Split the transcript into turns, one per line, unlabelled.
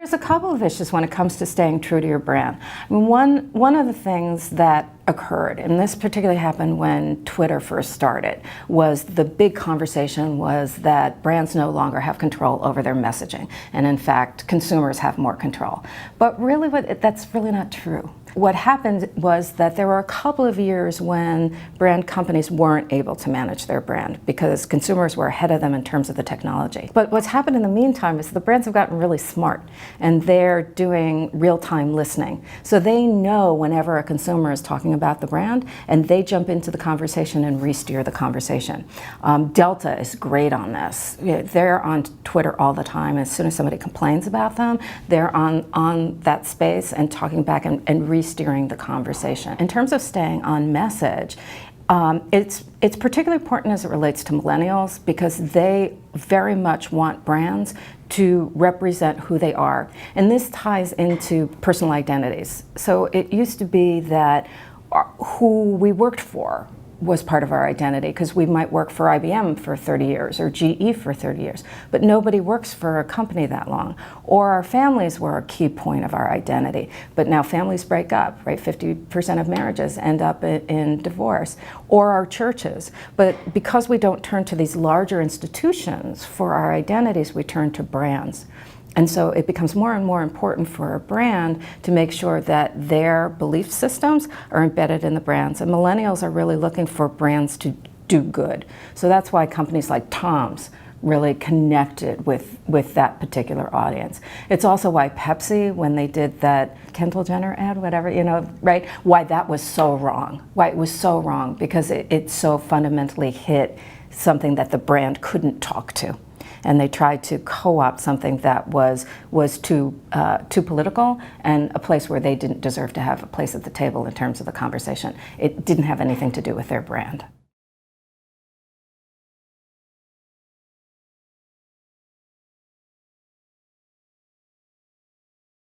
There's a couple of issues when it comes to staying true to your brand. I mean, one of the things that occurred, and this particularly happened when Twitter first started, was the big conversation was that brands no longer have control over their messaging, and in fact, consumers have more control. But really, that's really not true. What happened was that there were a couple of years when brand companies weren't able to manage their brand because consumers were ahead of them in terms of the technology. But what's happened in the meantime is the brands have gotten really smart, and they're doing real-time listening. So they know whenever a consumer is talking about the brand, and they jump into the conversation and re-steer the conversation. Delta is great on this. They're on Twitter all the time. As soon as somebody complains about them, they're on that space and talking back and re-steering the conversation. In terms of staying on message, it's particularly important as it relates to millennials because they very much want brands to represent who they are. And this ties into personal identities. So it used to be that who we worked for was part of our identity because we might work for IBM for 30 years or GE for 30 years, but nobody works for a company that long. Or our families were a key point of our identity, but now families break up, right? 50% of marriages end up in divorce. Or our churches. But because we don't turn to these larger institutions for our identities, we turn to brands. And so it becomes more and more important for a brand to make sure that their belief systems are embedded in the brands. And millennials are really looking for brands to do good. So that's why companies like Tom's really connected with that particular audience. It's also why Pepsi, when they did that Kendall Jenner ad, whatever, right? Why that was so wrong. Why it was so wrong, because it so fundamentally hit something that the brand couldn't talk to. And they tried to co-opt something that was too political and a place where they didn't deserve to have a place at the table in terms of the conversation. It didn't have anything to do with their brand.